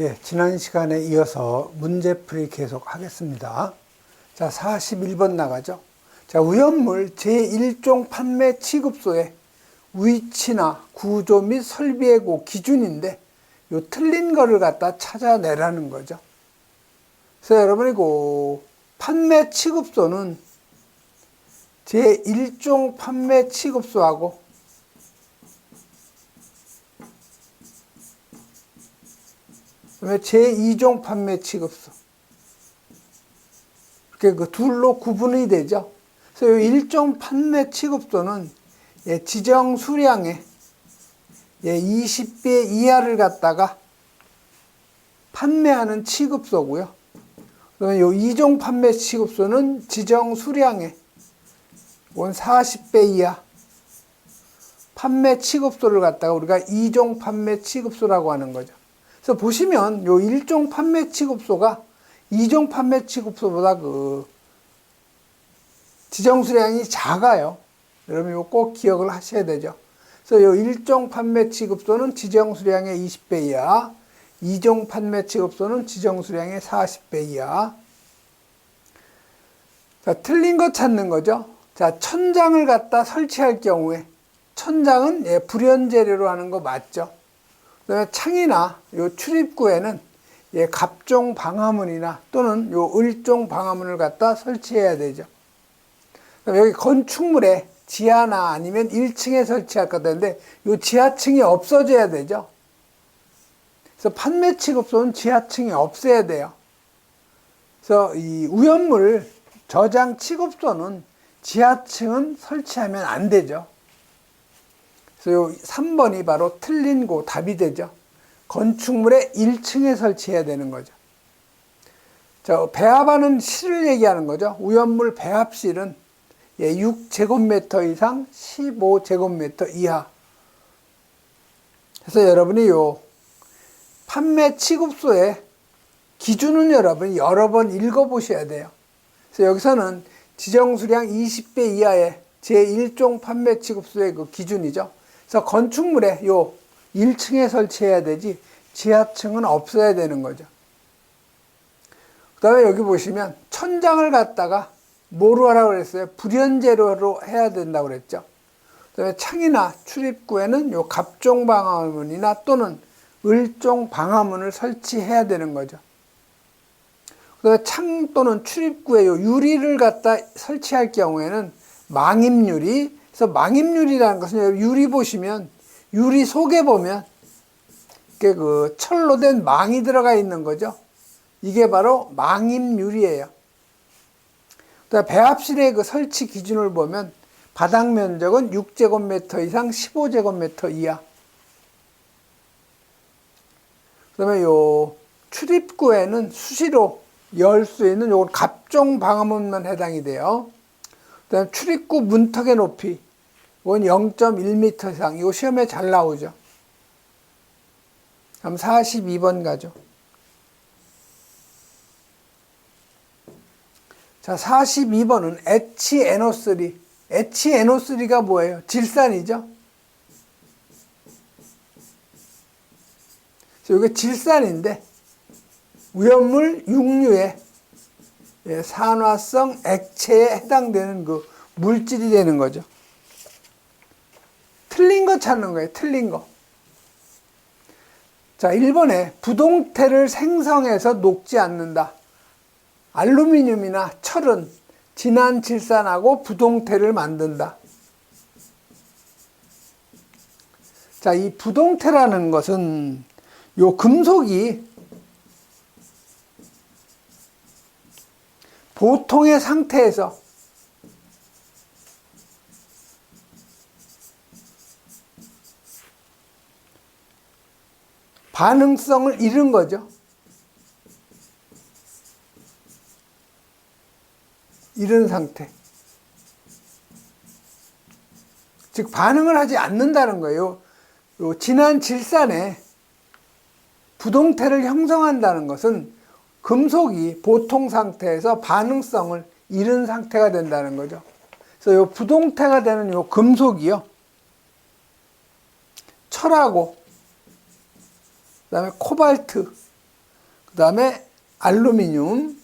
예, 지난 시간에 이어서 문제풀이 계속 하겠습니다. 자, 41번 나가죠. 자, 위험물 제1종 판매 취급소의 위치나 구조 및 설비의 기준인데, 요 틀린 거를 갖다 찾아내라는 거죠. 그래서 여러분이 판매 취급소는 제1종 판매 취급소하고 그다음에 제2종 판매 취급소, 이렇게 그 둘로 구분이 되죠. 그래서 이 1종 판매 취급소는 지정 수량의 20배 이하를 갖다가 판매하는 취급소고요. 그다음에 이 2종 판매 취급소는 지정 수량의 40배 이하 판매 취급소를 갖다가 우리가 2종 판매 취급소라고 하는 거죠. 그래서 보시면 요 1종 판매 취급소가 2종 판매 취급소보다 지정 수량이 작아요. 여러분 이거 꼭 기억을 하셔야 되죠. 그래서 요 1종 판매 취급소는 지정 수량의 20배 이하, 2종 판매 취급소는 지정 수량의 40배 이하. 자, 틀린 거 찾는 거죠. 자, 천장을 갖다 설치할 경우에 천장은 불연재료로 하는 거 맞죠? 그다음에 창이나 요 출입구에는 갑종 방화문이나 또는 요 을종 방화문을 갖다 설치해야 되죠. 여기 건축물에 지하나 아니면 1층에 설치할 건데 요 지하층이 없어져야 되죠. 그래서 판매 취급소는 지하층이 없어야 돼요. 그래서 이 위험물 저장 취급소는 지하층은 설치하면 안 되죠. 그래서 요 3번이 바로 틀린 답이 되죠. 건축물의 1층에 설치해야 되는 거죠. 자, 배합하는 실을 얘기하는 거죠. 위험물 배합실은 6제곱미터 이상 15제곱미터 이하. 그래서 여러분이 요 판매 취급소의 기준은 여러분이 여러 번 읽어보셔야 돼요. 그래서 여기서는 지정수량 20배 이하의 제1종 판매 취급소의 기준이죠. 그래서 건축물에 요 1층에 설치해야 되지 지하층은 없어야 되는 거죠. 그 다음에 여기 보시면 천장을 갖다가 뭐로 하라고 그랬어요? 불연재료로 해야 된다고 그랬죠. 그 다음에 창이나 출입구에는 요 갑종 방화문이나 또는 을종 방화문을 설치해야 되는 거죠. 그 다음에 창 또는 출입구에 요 유리를 갖다 설치할 경우에는 망임유리. 그래서 망임유리라는 것은 유리 보시면 유리 속에 보면 그 철로 된 망이 들어가 있는 거죠. 이게 바로 망임유리예요. 배합실의 설치 기준을 보면 바닥 면적은 6제곱미터 이상 15제곱미터 이하. 그다음에 요 출입구에는 수시로 열 수 있는 요건 갑종 방화문만 해당이 돼요. 그다음에 출입구 문턱의 높이 이건 0.1m 이상. 이거 시험에 잘 나오죠. 그럼 42번 가죠. 자, 42번은 HNO3. HNO3가 뭐예요? 질산이죠. 이게 질산인데 위험물 육류의 산화성 액체에 해당되는 물질이 되는 거죠. 틀린 거 찾는 거예요. 틀린 거. 자, 1번에 부동태를 생성해서 녹지 않는다. 알루미늄이나 철은 진한 질산하고 부동태를 만든다. 자, 이 부동태라는 것은 요 금속이 보통의 상태에서 반응성을 잃은 거죠. 잃은 상태. 즉 반응을 하지 않는다는 거예요. 요 진한 질산에 부동태를 형성한다는 것은 금속이 보통 상태에서 반응성을 잃은 상태가 된다는 거죠. 그래서 요 부동태가 되는 요 금속이요, 철하고 그다음에 코발트, 그 다음에 알루미늄,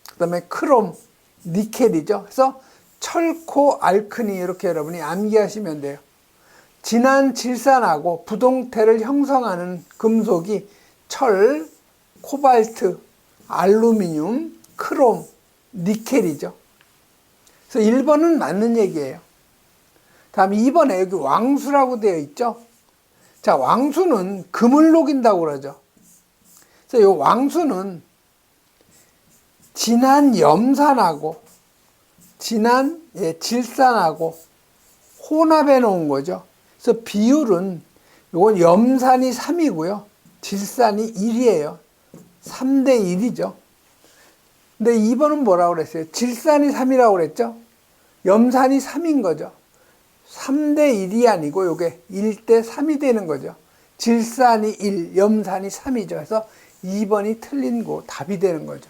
그 다음에 크롬, 니켈이죠. 그래서 철코 알크니 이렇게 여러분이 암기하시면 돼요. 진한 질산하고 부동태를 형성하는 금속이 철, 코발트, 알루미늄, 크롬, 니켈이죠. 그래서 1번은 맞는 얘기예요. 다음 2번에 여기 왕수라고 되어 있죠. 자, 왕수는 금을 녹인다고 그러죠. 그래서 이 왕수는 진한 염산하고 진한 질산하고 혼합해 놓은 거죠. 그래서 비율은 이건 염산이 3이고요. 질산이 1이에요. 3대 1이죠. 근데 2번은 뭐라고 그랬어요? 질산이 3이라고 그랬죠? 염산이 3인 거죠. 3대 1이 아니고 이게 1대 3이 되는 거죠. 질산이 1, 염산이 3이죠. 그래서 2번이 틀린 거 답이 되는 거죠.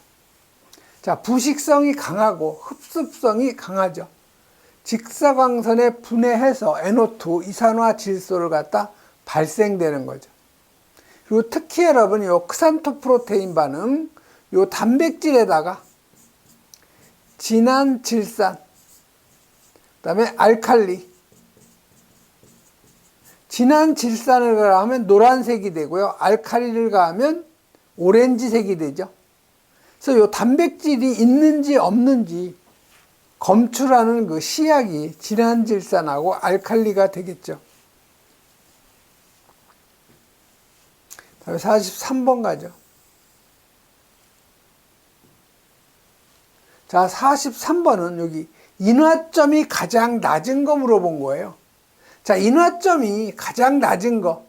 자, 부식성이 강하고 흡습성이 강하죠. 직사광선에 분해해서 NO2, 이산화질소를 갖다 발생되는 거죠. 그리고 특히 여러분, 요 크산토프로테인 반응, 요 단백질에다가 진한 질산, 그 다음에 알칼리, 진한 질산을 가하면 노란색이 되고요. 알칼리를 가하면 오렌지색이 되죠. 그래서 요 단백질이 있는지 없는지 검출하는 그 시약이 진한 질산하고 알칼리가 되겠죠. 다음에 43번 가죠. 자, 43번은 여기 인화점이 가장 낮은 거 물어본 거예요. 자, 인화점이 가장 낮은 거.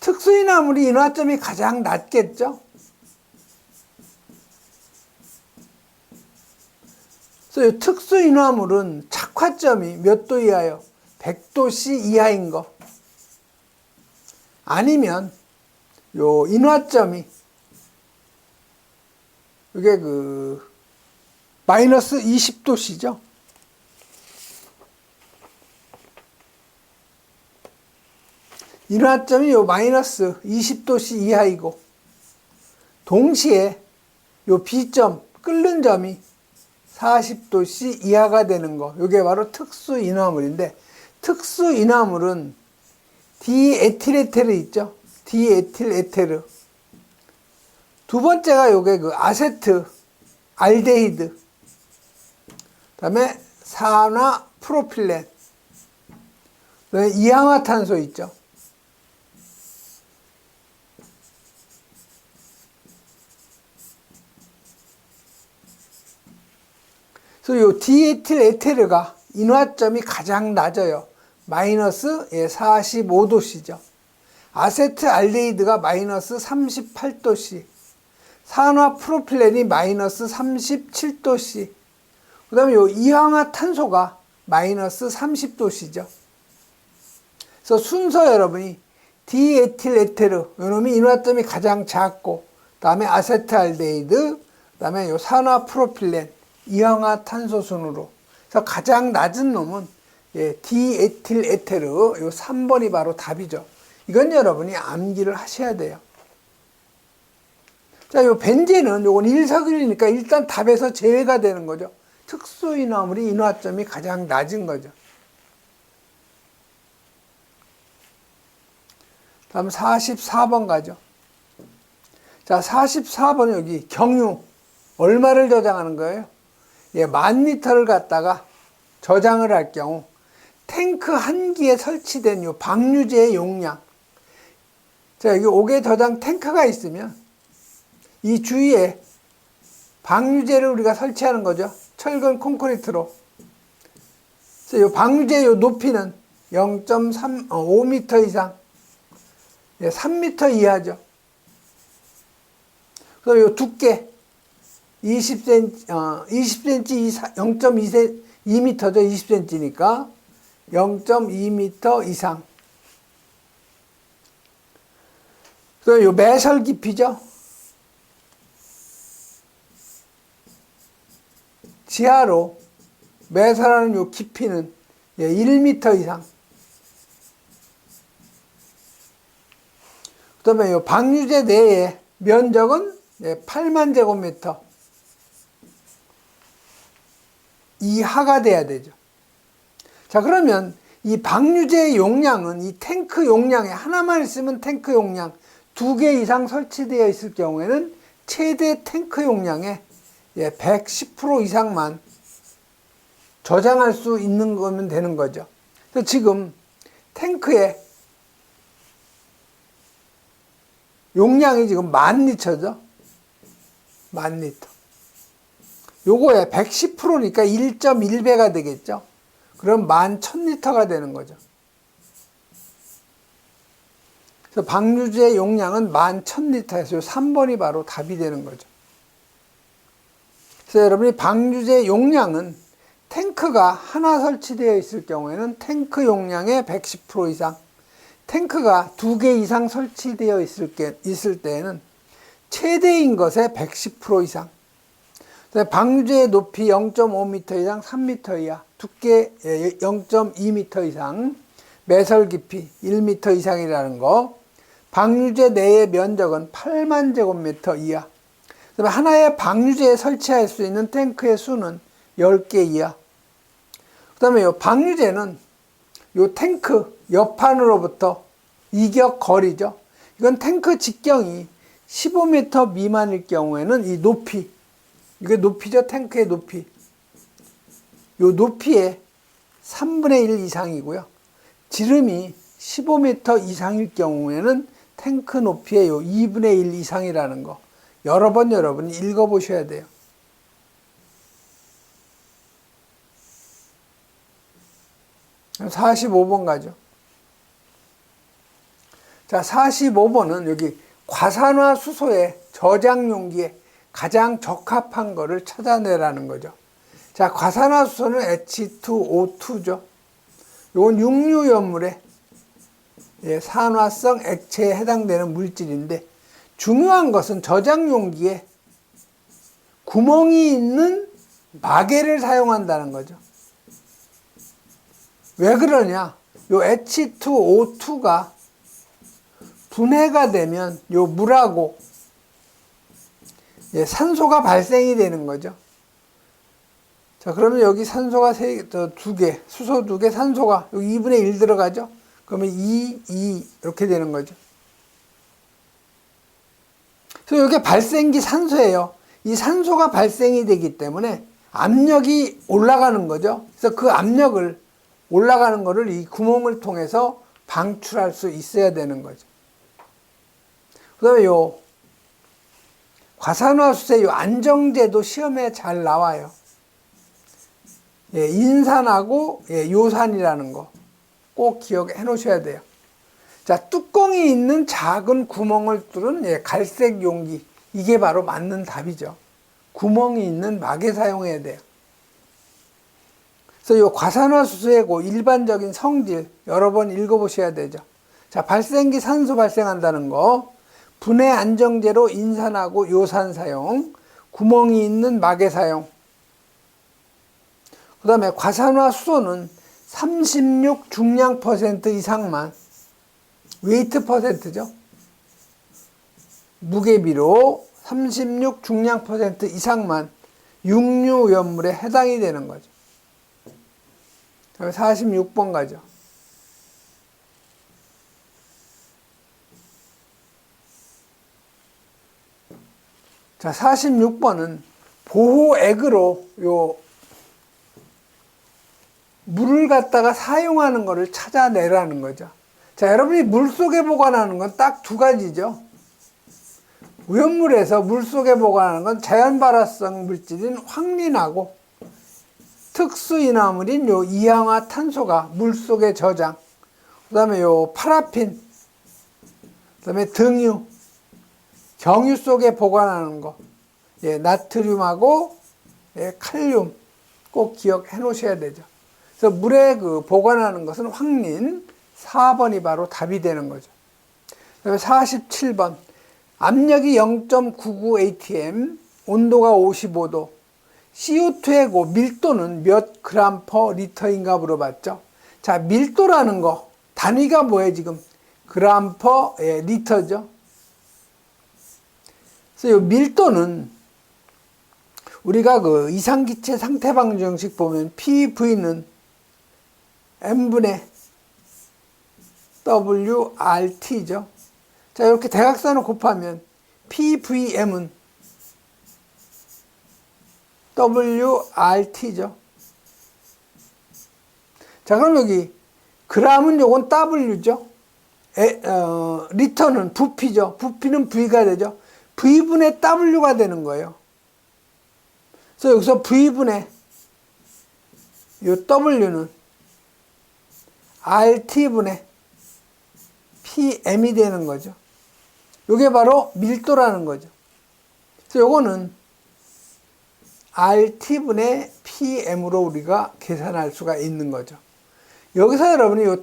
특수인화물이 인화점이 가장 낮겠죠? 그래서 이 특수인화물은 착화점이 몇 도 이하요? 100도씨 이하인 거. 아니면 요 인화점이 이게 마이너스 20도씨죠. 인화점이 요 마이너스 20도씨 이하이고, 동시에 요 B점, 끓는 점이 40도씨 이하가 되는 거. 요게 바로 특수인화물인데, 특수인화물은 디에틸에테르 있죠? 디에틸에테르. 두 번째가 요게 아세트, 알데히드. 그 다음에 산화 프로필렌. 그 다음에 이항화탄소 있죠? 그래서 요 디에틸 에테르가 인화점이 가장 낮아요. 마이너스 45도씨죠. 아세트 알데히드가 마이너스 38도씨. 산화 프로필렌이 마이너스 37도씨. 그 다음에 요 이항화탄소가 마이너스 30도씨죠. 그래서 순서 여러분이 디에틸 에테르, 요 놈이 인화점이 가장 작고, 그 다음에 아세트 알데히드, 그 다음에 요 산화 프로필렌, 이항화탄소 순으로. 그래서 가장 낮은 놈은 디에틸 에테르, 요 3번이 바로 답이죠. 이건 여러분이 암기를 하셔야 돼요. 자, 요 벤젠은 요건 일석이니까 일단 답에서 제외가 되는 거죠. 특수인화물이 인화점이 가장 낮은 거죠. 다음 44번 가죠. 자, 44번은 여기 경유. 얼마를 저장하는 거예요? 10,000리터를 갖다가 저장을 할 경우 탱크 한 기에 설치된 요 방류제의 용량. 자, 여기 5개 저장 탱크가 있으면 이 주위에 방류제를 우리가 설치하는 거죠. 철근 콘크리트로. 그래서 요 방류제 요 높이는 0.5m 이상, 3m 이하죠. 그래서 요 두께 20cm, 20cm 이상, 0.2m죠. 20cm니까 0.2m 이상. 그래서 요 매설 깊이죠. 지하로 매설하는 요 깊이는 1m 이상. 그 다음에 요 방류제 내의 면적은 8만 제곱미터 이하가 돼야 되죠. 자, 그러면 이 방류제 용량은 이 탱크 용량에 하나만 있으면 탱크 용량 2개 이상 설치되어 있을 경우에는 최대 탱크 용량의 110% 이상만 저장할 수 있는 거면 되는 거죠. 그래서 지금 탱크의 용량이 지금 10,000리터죠. 10,000리터. 요거에 110%니까 1.1배가 되겠죠. 그럼 11,000리터가 되는 거죠. 그래서 방류제 용량은 11,000리터에서 3번이 바로 답이 되는 거죠. 그래서 여러분이 방류제 용량은 탱크가 하나 설치되어 있을 경우에는 탱크 용량의 110% 이상, 탱크가 2개 이상 설치되어 있을 때에는 최대인 것의 110% 이상, 방류제의 높이 0.5m 이상 3m 이하, 두께 0.2m 이상, 매설 깊이 1m 이상이라는 거, 방류제 내의 면적은 8만 제곱미터 이하, 그다음에 하나의 방류제에 설치할 수 있는 탱크의 수는 10개 이하. 그 다음에 요 방류제는 요 탱크 옆판으로부터 이격 거리죠. 이건 탱크 직경이 15m 미만일 경우에는 이 높이, 이게 높이죠. 탱크의 높이. 요 높이의 3분의 1 이상이고요. 지름이 15m 이상일 경우에는 탱크 높이의 요 2분의 1 이상이라는 거. 여러 번 여러분이 읽어보셔야 돼요. 그럼 45번 가죠. 자, 45번은 여기 과산화 수소의 저장 용기에 가장 적합한 거를 찾아내라는 거죠. 자, 과산화 수소는 H2O2죠. 이건 육류연물의 산화성 액체에 해당되는 물질인데, 중요한 것은 저장 용기에 구멍이 있는 마개를 사용한다는 거죠. 왜 그러냐? 요 H2O2가 분해가 되면 요 물하고 산소가 발생이 되는 거죠. 자, 그러면 여기 산소가 2개, 수소 2개, 산소가 여기 2분의 1 들어가죠? 그러면 2 이렇게 되는 거죠. 그래서 이게 발생기 산소예요. 이 산소가 발생이 되기 때문에 압력이 올라가는 거죠. 그래서 그 압력을 올라가는 거를 이 구멍을 통해서 방출할 수 있어야 되는 거죠. 그 다음에 요 과산화수소의 요 안정제도 시험에 잘 나와요. 인산하고 요산이라는 거 꼭 기억해 놓으셔야 돼요. 자, 뚜껑이 있는 작은 구멍을 뚫은 갈색 용기, 이게 바로 맞는 답이죠. 구멍이 있는 막에 사용해야 돼요. 그래서 이 과산화수소의 일반적인 성질 여러 번 읽어보셔야 되죠. 자, 발생기 산소 발생한다는 거, 분해 안정제로 인산하고 요산 사용, 구멍이 있는 막의 사용. 그 다음에 과산화수소는 36 중량 퍼센트 이상만, 웨이트 퍼센트죠. 무게비로 36 중량 퍼센트 이상만 육류연물에 해당이 되는 거죠. 46번 가죠. 자, 46번은 보호액으로 요 물을 갖다가 사용하는 것을 찾아내라는 거죠. 자, 여러분이 물속에 보관하는 건 딱 두 가지죠. 오염물에서 물속에 보관하는 건 자연발화성 물질인 황린하고 특수인화물인 요 이氧화탄소가 물속에 저장, 그 다음에 요 파라핀, 그 다음에 등유, 경유 속에 보관하는 거, 나트륨하고 칼륨 꼭 기억해 놓으셔야 되죠. 그래서 물에 보관하는 것은 황린, 4번이 바로 답이 되는 거죠. 그다음에 47번, 압력이 0.99 atm, 온도가 55도, CO2의 밀도는 몇 그램 퍼 리터인가 물어봤죠. 자, 밀도라는 거 단위가 뭐예요 지금? 그램 퍼 리터죠. 그래서 이 밀도는 우리가 그 이상기체 상태방정식 보면 PV는 M분의 WRT죠. 자, 이렇게 대각선을 곱하면 PVM은 WRT죠. 자, 그럼 여기 g은 요건 W죠. 리터는 부피죠. 부피는 V가 되죠. V분의 W가 되는 거예요. 그래서 여기서 V분의 요 W는 RT분의 PM이 되는 거죠. 요게 바로 밀도라는 거죠. 그래서 요거는 RT분의 PM으로 우리가 계산할 수가 있는 거죠. 여기서 여러분이 요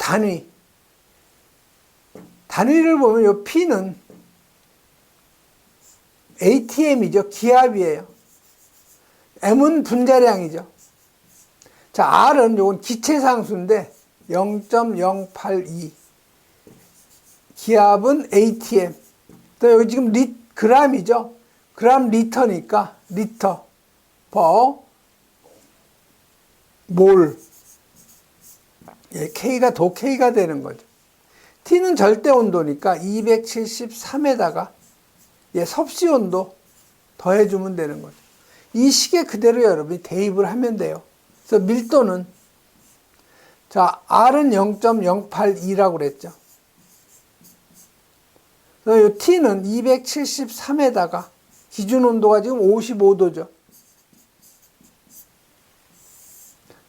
단위를 보면 요 P는 ATM이죠. 기압이에요. M은 분자량이죠. 자, R은 요건 기체상수인데 0.082. 기압은 ATM. 또 여기 지금 g이죠. 그램 리터니까 리터 퍼 몰. 예, K가 도 K가 되는 거죠. T는 절대 온도니까 273에다가 섭씨 온도 더해주면 되는 거죠. 이 식에 그대로 여러분이 대입을 하면 돼요. 그래서 밀도는 자, R은 0.082라고 그랬죠. 그래서 이 T는 273에다가 기준 온도가 지금 55도죠.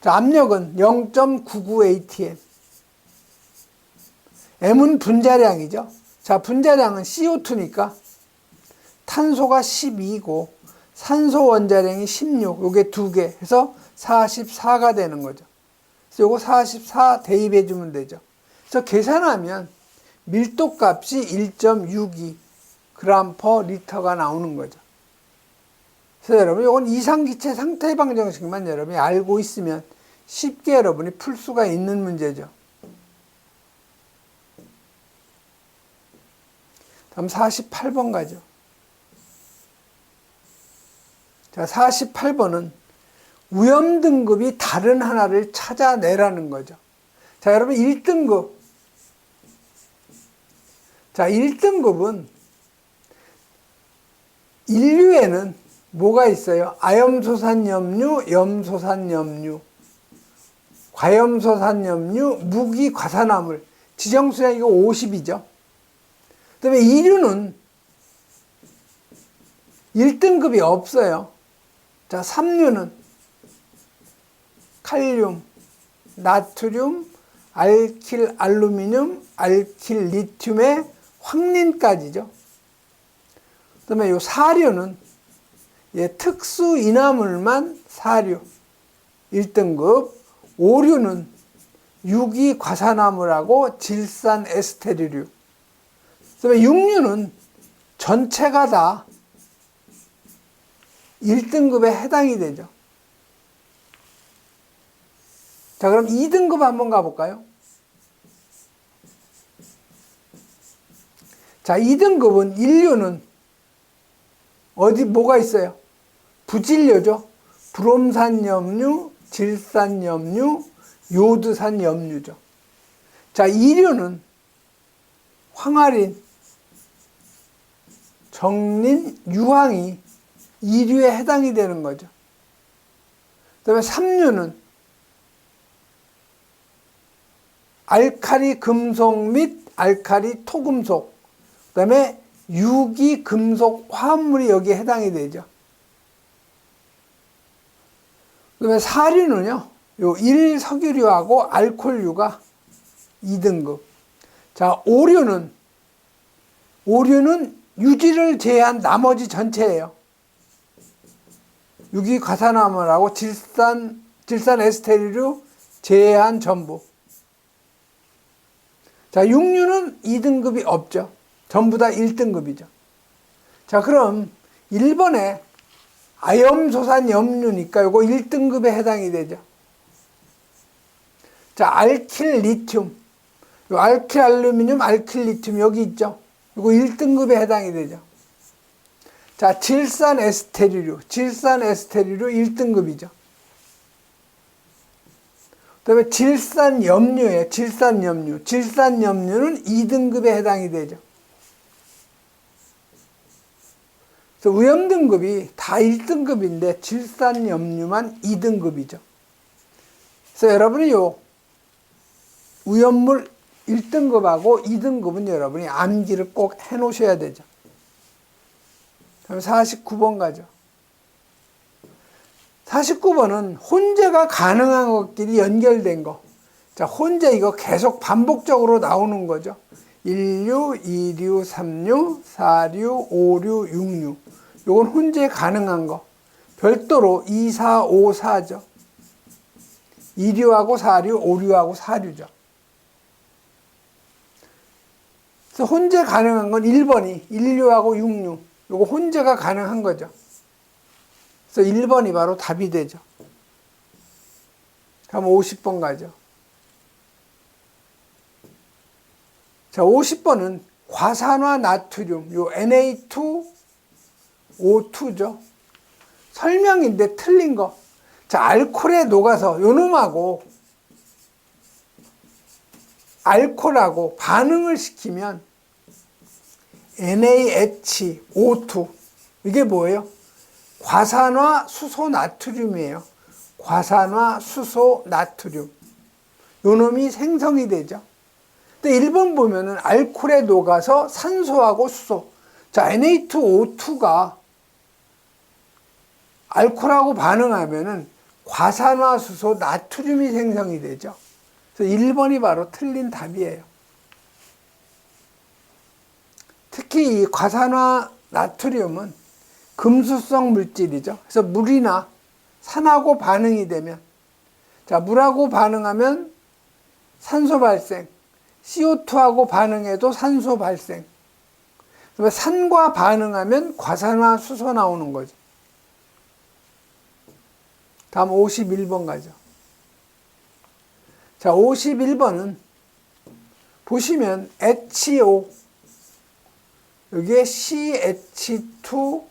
자, 압력은 0.99 atm. M은 분자량이죠. 자, 분자량은 CO2니까 탄소가 12고 산소 원자량이 16. 요게 2개 해서 44가 되는 거죠. 그래서 요거 44 대입해 주면 되죠. 그래서 계산하면 밀도 값이 1.62 그램 퍼 리터가 나오는 거죠. 그래서 여러분 요건 이상기체 상태 방정식만 여러분이 알고 있으면 쉽게 여러분이 풀 수가 있는 문제죠. 다음 48번 가죠. 자, 48번은 위험 등급이 다른 하나를 찾아내라는 거죠. 자, 여러분 1등급. 자, 1등급은 인류에는 뭐가 있어요? 아염소산염류, 염소산염류, 과염소산염류, 무기과산화물. 지정수량 이거 50이죠. 그 다음에 이류는 1등급이 없어요. 자, 3류는 칼륨, 나트륨, 알킬 알루미늄, 알킬 리튬의 황린까지죠. 그 다음에 요 4류는 특수 인화물만 4류 1등급, 5류는 유기과산화물하고 질산 에스테르류, 그 다음에 6류는 전체가 다 1등급에 해당이 되죠. 자, 그럼 2등급 한번 가볼까요? 자, 2등급은 인류는 뭐가 있어요? 부질료죠. 브롬산염류, 질산염류, 요드산염류죠. 자, 2류는 황화린, 정린, 유황이 2류에 해당이 되는 거죠. 그 다음에 3류는 알카리 금속 및 알카리 토금속, 그 다음에 유기 금속 화합물이 여기에 해당이 되죠. 그 다음에 4류는요, 요 1석유류하고 알코올류가 2등급. 자, 5류는 유지를 제외한 나머지 전체예요. 유기과산화물하고 질산 에스테르류 제외한 전부. 자, 6류는 2등급이 없죠. 전부 다 1등급이죠. 자, 그럼 1번에 아염소산 염류니까 요거 1등급에 해당이 되죠. 자, 알킬 리튬. 요 알킬 알루미늄, 알킬 리튬 여기 있죠. 요거 1등급에 해당이 되죠. 자, 질산 에스테리류. 질산 에스테리류 1등급이죠. 그 다음에 질산 염류예요. 질산 염류. 질산 염류는 2등급에 해당이 되죠. 그래서 위험 등급이 다 1등급인데 질산 염류만 2등급이죠. 그래서 여러분이 요 위험물 1등급하고 2등급은 여러분이 암기를 꼭 해 놓으셔야 되죠. 그럼 49번 가죠. 49번은 혼재가 가능한 것끼리 연결된 거. 자, 혼재 이거 계속 반복적으로 나오는 거죠. 1류, 2류, 3류, 4류, 5류, 6류. 요건 혼재 가능한 거. 별도로 2, 4, 5, 4죠. 2류하고 4류, 5류하고 4류죠. 그래서 혼재 가능한 건 1번이 1류하고 6류. 요거 혼재가 가능한 거죠. 그래서 1번이 바로 답이 되죠. 그럼 50번 가죠. 자, 50번은 과산화 나트륨, 요 Na2O2죠. 설명인데 틀린 거. 자, 알코올에 녹아서 요 놈하고 알코올하고 반응을 시키면 NaHO2 이게 뭐예요? 과산화 수소 나트륨이에요. 과산화 수소 나트륨. 요 놈이 생성이 되죠. 근데 1번 보면은 알코올에 녹아서 산소하고 수소. 자, Na2O2가 알코올하고 반응하면은 과산화 수소 나트륨이 생성이 되죠. 그래서 1번이 바로 틀린 답이에요. 특히 이 과산화 나트륨은 금수성 물질이죠. 그래서 물이나 산하고 반응이 되면, 자, 물하고 반응하면 산소 발생, CO2하고 반응해도 산소 발생. 그다음에 산과 반응하면 과산화 수소 나오는 거죠. 다음 51번 가죠. 자, 51번은 보시면 HO 여기에 CH2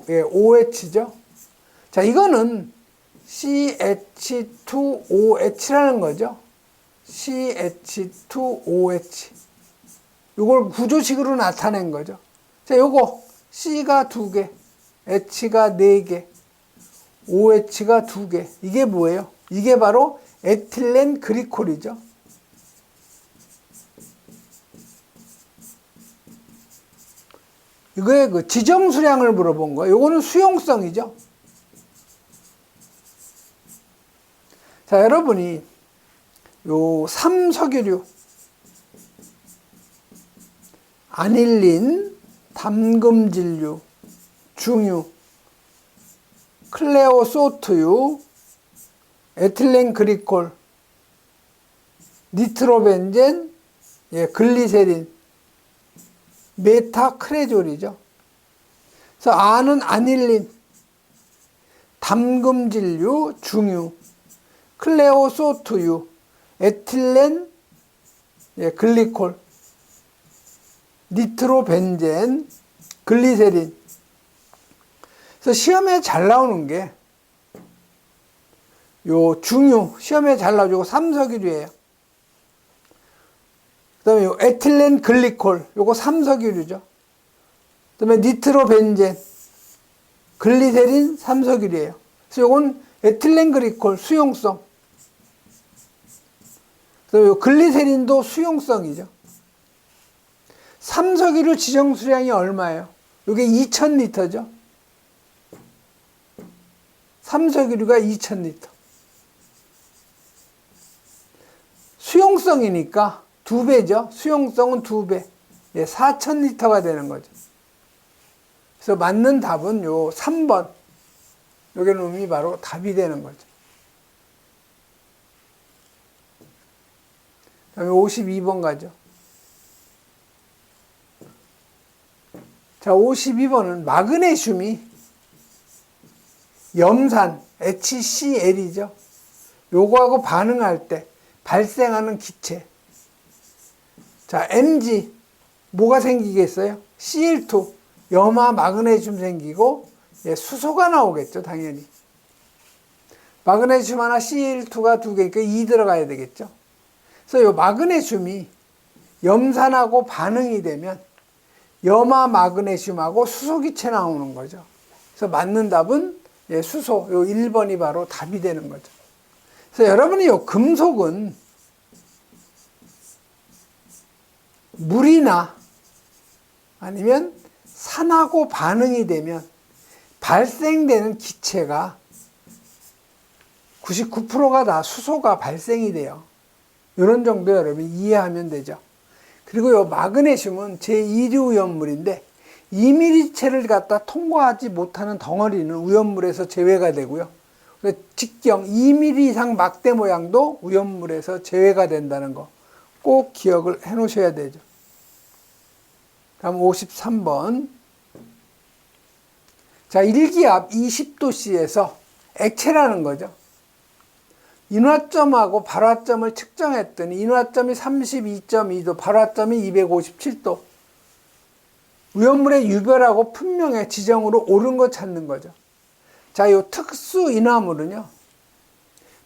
예, OH죠. 자, 이거는 CH2OH라는 거죠. CH2OH. 이걸 구조식으로 나타낸 거죠. 자, 요거 C가 2개, H가 4개, OH가 2개. 이게 뭐예요? 이게 바로 에틸렌 그리콜이죠. 이거의 그 지정 수량을 물어본 거예요. 요거는 수용성이죠. 자, 여러분이 요 삼석유류, 아닐린, 담금질류, 중유, 클레오소트유, 에틸렌 그리콜, 니트로벤젠, 예, 글리세린, 메타크레졸이죠. 그래서 아는 아닐린, 담금질류, 중유, 클레오소트유, 에틸렌, 예, 글리콜, 니트로벤젠, 글리세린. 그래서 시험에 잘 나오는 게 요 중유, 시험에 잘 나오죠. 요거 삼석유류예요. 그 다음에 요 에틸렌 글리콜, 요거 삼석유류죠. 그 다음에 니트로벤젠, 글리세린 삼석유류예요. 그래서 요건 에틸렌 글리콜 수용성. 그 다음에 요 글리세린도 수용성이죠. 삼석유류 지정 수량이 얼마예요? 요게 2000리터죠. 삼석유류가 2000리터. 수용성이니까 2배죠. 수용성은 2배. 예, 4000리터가 되는 거죠. 그래서 맞는 답은 요 3번. 요게 놈이 바로 답이 되는 거죠. 다음에 52번 가죠. 자, 52번은 마그네슘이 염산 HCl이죠. 요거하고 반응할 때 발생하는 기체. 자, Mg 뭐가 생기겠어요? Cl2 염화 마그네슘 생기고 수소가 나오겠죠, 당연히. 마그네슘 하나 Cl2가 두 개니까 2 들어가야 되겠죠. 그래서 요 마그네슘이 염산하고 반응이 되면 염화 마그네슘하고 수소 기체 나오는 거죠. 그래서 맞는 답은 수소, 요 1번이 바로 답이 되는 거죠. 그래서 여러분이 요 금속은 물이나 아니면 산하고 반응이 되면 발생되는 기체가 99%가 다 수소가 발생이 돼요. 이런 정도 여러분 이해하면 되죠. 그리고 요 마그네슘은 제2류 우연물인데 2mm체를 갖다 통과하지 못하는 덩어리는 우연물에서 제외가 되고요. 직경 2mm 이상 막대 모양도 우연물에서 제외가 된다는 거 꼭 기억을 해 놓으셔야 되죠. 다음 53번. 자, 일기압 20도씨에서 액체라는 거죠. 인화점하고 발화점을 측정했더니 인화점이 32.2도, 발화점이 257도. 우연물의 유별하고 분명의 지정으로 옳은 거 찾는 거죠. 자, 이 특수 인화물은요,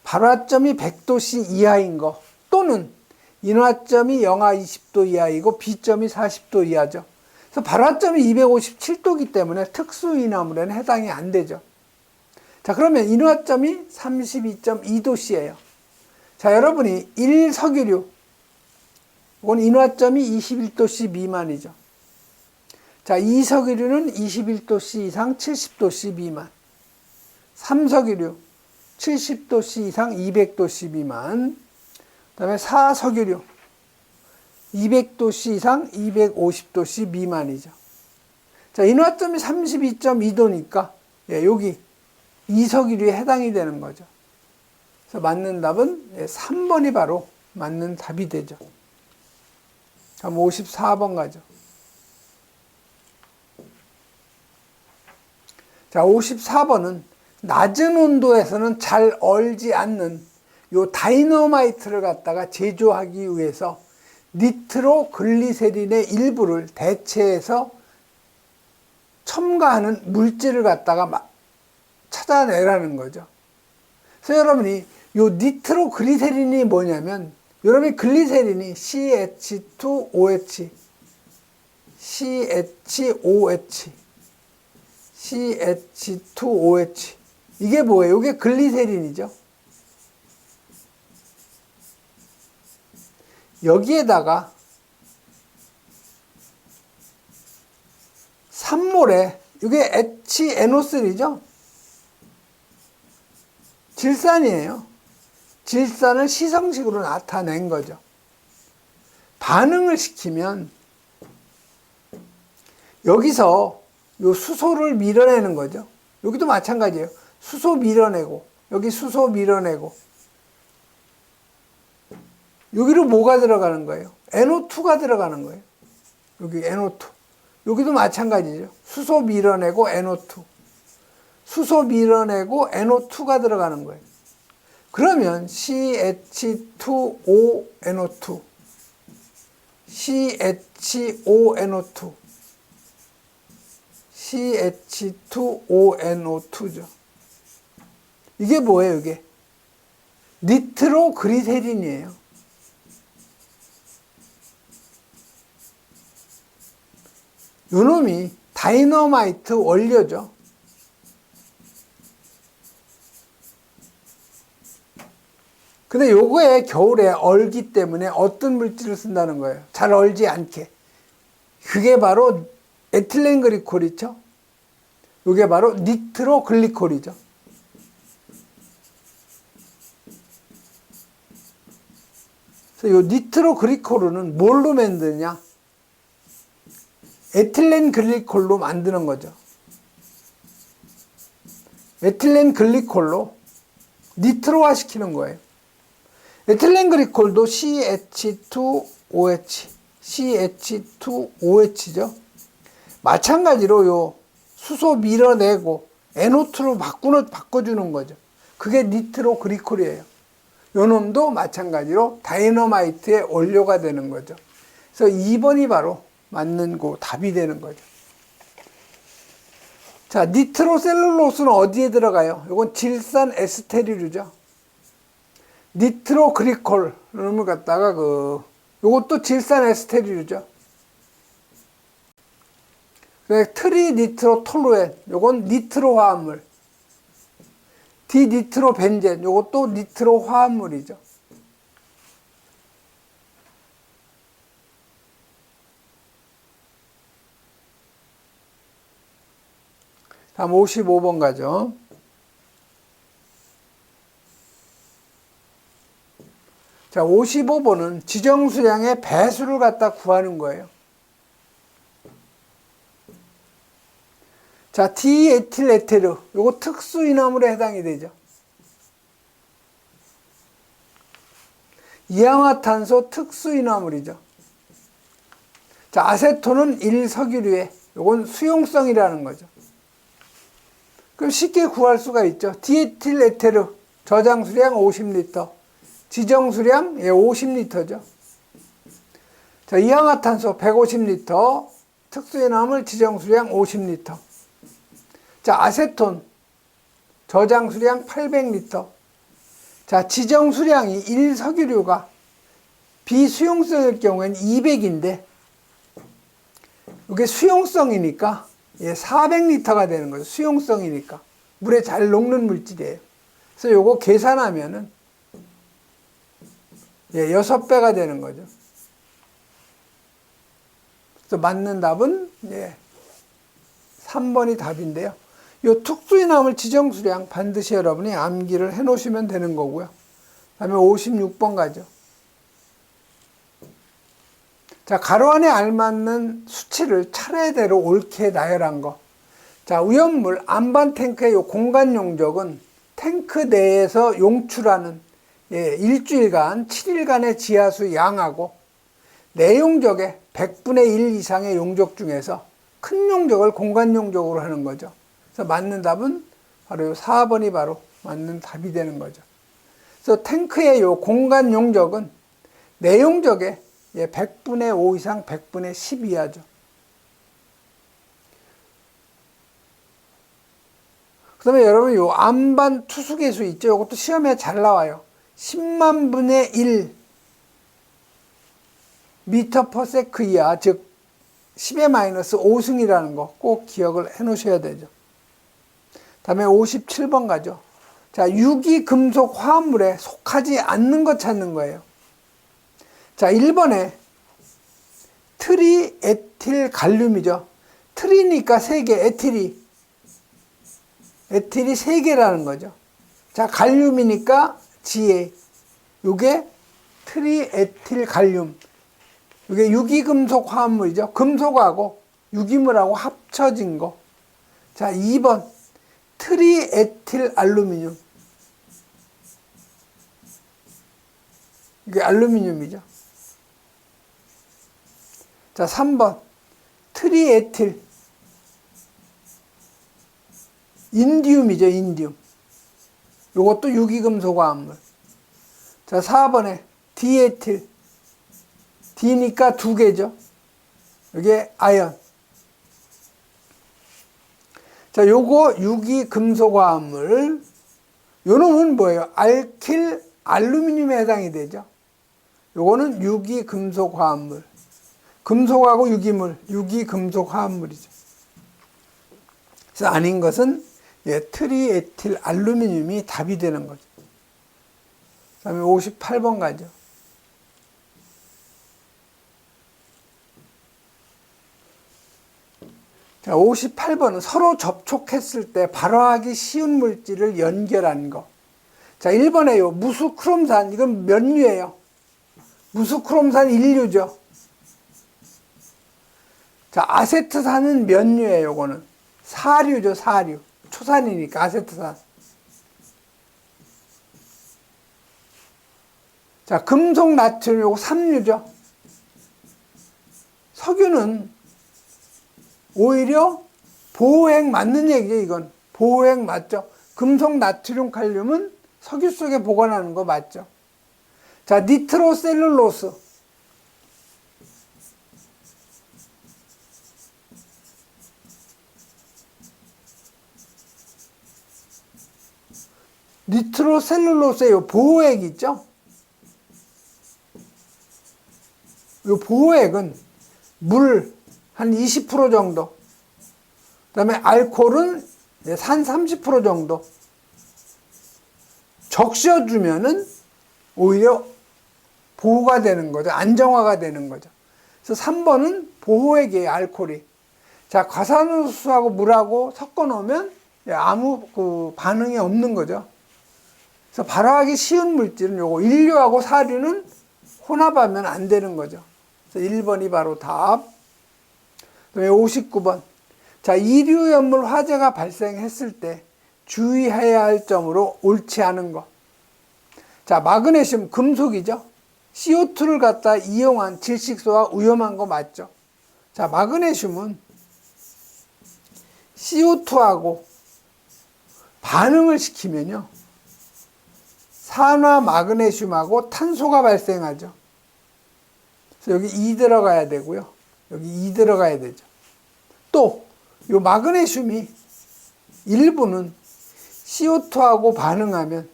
발화점이 100도씨 이하인 거 또는 인화점이 영하 20도 이하이고 B점이 40도 이하죠. 그래서 발화점이 257도이기 때문에 특수 인화물에는 해당이 안 되죠. 자, 그러면 인화점이 32.2도씨예요. 자, 여러분이 1석유류, 이건 인화점이 21도씨 미만이죠. 자, 2석유류는 21도씨 이상 70도씨 미만. 3석유류 70도씨 이상 200도씨 미만. 그 다음에 4석유류 200도씨 이상 250도씨 미만이죠. 자, 인화점이 32.2도니까 여기 2석유류에 해당이 되는 거죠. 그래서 맞는 답은 3번이 바로 맞는 답이 되죠. 다음 54번 가죠. 자, 54번은 낮은 온도에서는 잘 얼지 않는 요 다이너마이트를 갖다가 제조하기 위해서 니트로글리세린의 일부를 대체해서 첨가하는 물질을 갖다가 찾아내라는 거죠. 그래서 여러분이 요 니트로글리세린이 뭐냐면, 여러분이 글리세린이 CH2OH, CH2OH, 이게 뭐예요? 이게 글리세린이죠. 여기에다가 산모래, 이게 HNO3죠. 질산이에요. 질산을 시성식으로 나타낸 거죠. 반응을 시키면 여기서 요 수소를 밀어내는 거죠. 여기도 마찬가지예요. 수소 밀어내고, 여기 수소 밀어내고, 여기로 뭐가 들어가는 거예요? NO2가 들어가는 거예요. 여기 NO2. 여기도 마찬가지죠. 수소 밀어내고 NO2. 수소 밀어내고 NO2가 들어가는 거예요. 그러면 CH2ONO2, CHONO2, CH2ONO2죠. 이게 뭐예요, 이게? 니트로그리세린이에요. 요놈이 다이너마이트 원료죠. 근데 요거에 겨울에 얼기 때문에 어떤 물질을 쓴다는 거예요? 잘 얼지 않게. 그게 바로 에틸렌 글리콜이죠. 요게 바로 니트로글리콜이죠. 그래서 요 니트로글리콜은 뭘로 만드냐? 에틸렌 글리콜로 만드는 거죠. 에틸렌 글리콜로 니트로화 시키는 거예요. 에틸렌 글리콜도 CH2OH, CH2OH죠. 마찬가지로 요 수소 밀어내고 NO2로 바꿔주는 거죠. 그게 니트로그리콜이에요. 요 놈도 마찬가지로 다이너마이트의 원료가 되는 거죠. 그래서 2번이 바로 맞는 그 답이 되는 거죠. 자, 니트로셀룰로스는 어디에 들어가요? 이건 질산 에스테르류죠. 니트로그리콜 놈을 갖다가 요것도 질산 에스테르류죠. 트리니트로톨루엔 요건 니트로 화합물. 디니트로벤젠 요것도 니트로 화합물이죠. 다음 55번 가죠. 자, 55번은 지정수량의 배수를 갖다 구하는 거예요. 자, 디에틸에테르 요거 특수인화물에 해당이 되죠. 이氧화탄소 특수인화물이죠. 자, 아세톤은 1석유류에 요건 수용성이라는 거죠. 그럼 쉽게 구할 수가 있죠. 디에틸에테르 저장수량 50리터, 지정수량 50리터죠. 자, 이氧화탄소 150리터, 특수인화물 지정수량 50리터. 자, 아세톤 저장수량 800리터. 자, 지정수량이 1석유류가 비수용성일 경우에는 200인데 이게 수용성이니까 400리터가 되는 거죠. 수용성이니까 물에 잘 녹는 물질이에요. 그래서 요거 계산하면은 6배가 되는 거죠. 그래서 맞는 답은 3번이 답인데요. 요 특수인화물 지정수량 반드시 여러분이 암기를 해 놓으시면 되는 거고요. 다음에 56번 가죠. 자, 가로 안에 알맞는 수치를 차례대로 옳게 나열한 거. 자, 위험물 안반 탱크의 요 공간 용적은 탱크 내에서 용출하는 일주일간 7일간의 지하수 양하고 내용적의 100분의 1 이상의 용적 중에서 큰 용적을 공간 용적으로 하는 거죠. 그래서 맞는 답은 바로 4번이 바로 맞는 답이 되는 거죠. 그래서 탱크의 요 공간 용적은 내용적의 100분의 5 이상 100분의 10 이하죠. 그 다음에 여러분 요 안반 투수계수 있죠. 이것도 시험에 잘 나와요. 10만 분의 1 미터 퍼 세크 이하, 즉 10의 마이너스 5승이라는 거 꼭 기억을 해 놓으셔야 되죠. 다음에 57번 가죠. 자, 유기금속 화합물에 속하지 않는 것 찾는 거예요. 자, 1번에 트리에틸갈륨이죠. 트리니까 3개, 에틸이 3개라는 거죠. 자, 갈륨이니까 Ga. 요게 트리에틸갈륨. 이게 유기금속 화합물이죠. 금속하고 유기물하고 합쳐진 거. 자, 2번 트리에틸알루미늄. 이게 알루미늄이죠. 자, 3번 트리에틸 인디움이죠. 인디움. 이것도 유기금속 화합물. 자, 4번에 디에틸. D니까 2개죠. 이게 아연. 자, 요거 유기금속화합물. 요 놈은 뭐예요? 알킬 알루미늄에 해당이 되죠. 요거는 유기금속화합물. 금속하고 유기물, 유기금속화합물이죠. 그래서 아닌 것은 트리에틸 알루미늄이 답이 되는 거죠. 그 다음에 58번 가죠. 자, 58번은 서로 접촉했을 때 발화하기 쉬운 물질을 연결한 거. 자, 1번에요. 무수크롬산. 이건 면류예요. 무수크롬산 인류죠. 자, 아세트산은 면류예요. 이거는 사류죠. 사류. 초산이니까 아세트산. 자, 금속 나트륨. 이거 삼류죠. 석유는 오히려 보호액 맞는 얘기죠, 이건. 보호액 맞죠? 금속, 나트륨, 칼륨은 석유 속에 보관하는 거 맞죠? 자, 니트로셀룰로스. 니트로셀룰로스의 요 보호액 있죠? 요 보호액은 물 한 20% 정도, 그 다음에 알코올은 한 30% 정도 적셔주면은 오히려 보호가 되는 거죠. 안정화가 되는 거죠. 그래서 3번은 보호액이에요, 알코올이. 자, 과산화수소하고 물하고 섞어 놓으면 아무 그 반응이 없는 거죠. 그래서 발화하기 쉬운 물질은 요거 인류하고 사료는 혼합하면 안 되는 거죠. 그래서 1번이 바로 답. 그다음에 59번. 자, 이류연물 화재가 발생했을 때 주의해야 할 점으로 옳지 않은 것. 자, 마그네슘 금속이죠. CO2를 갖다 이용한 질식소와 위험한 거 맞죠? 자, 마그네슘은 CO2하고 반응을 시키면요, 산화 마그네슘하고 탄소가 발생하죠. 그래서 여기 2 들어가야 되고요. 여기 2 들어가야 되죠. 또, 요 마그네슘이 일부는 CO2하고 반응하면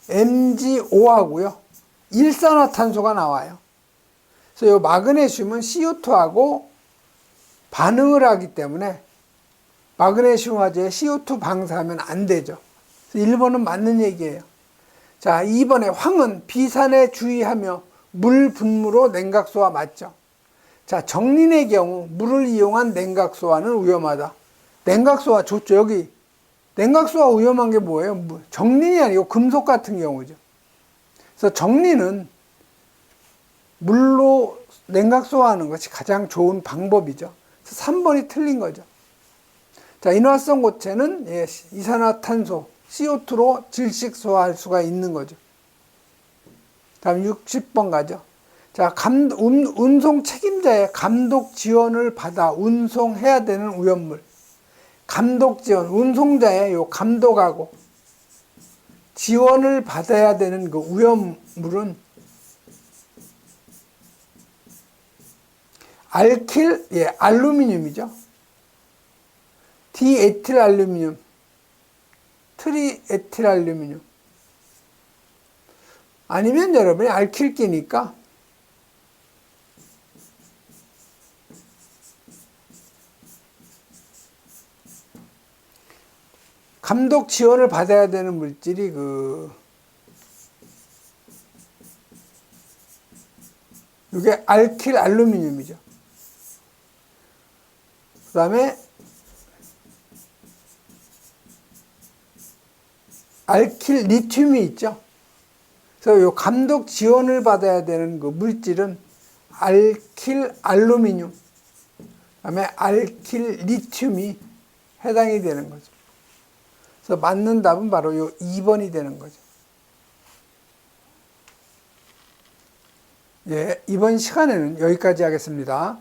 MgO하고요, 일산화탄소가 나와요. 그래서 요 마그네슘은 CO2하고 반응을 하기 때문에 마그네슘 화재에 CO2 방사하면 안 되죠. 그래서 1번은 맞는 얘기예요. 자, 2번에 황은 비산에 주의하며 물 분무로 냉각소화 맞죠? 자, 정린의 경우 물을 이용한 냉각소화는 위험하다. 냉각소화 좋죠. 여기 냉각소화 위험한 게 뭐예요? 정린이 아니고 금속 같은 경우죠. 그래서 정린은 물로 냉각소화하는 것이 가장 좋은 방법이죠. 그래서 3번이 틀린 거죠. 자, 인화성 고체는 이산화탄소, CO2로 질식소화할 수가 있는 거죠. 다음 60번 가죠. 자, 운송 책임자의 감독 지원을 받아 운송해야 되는 오염물. 감독 지원, 운송자의 요 감독하고 지원을 받아야 되는 그 오염물은 알루미늄이죠. 디에틸알루미늄, 트리에틸알루미늄. 아니면 여러분이 알킬 끼니까 감독 지원을 받아야 되는 물질이 이게 알킬 알루미늄이죠. 그 다음에 알킬 리튬이 있죠. 그래서 요 감독 지원을 받아야 되는 그 물질은 알킬 알루미늄, 그 다음에 알킬 리튬이 해당이 되는 거죠. 그래서 맞는 답은 바로 요 2번이 되는 거죠. 예, 이번 시간에는 여기까지 하겠습니다.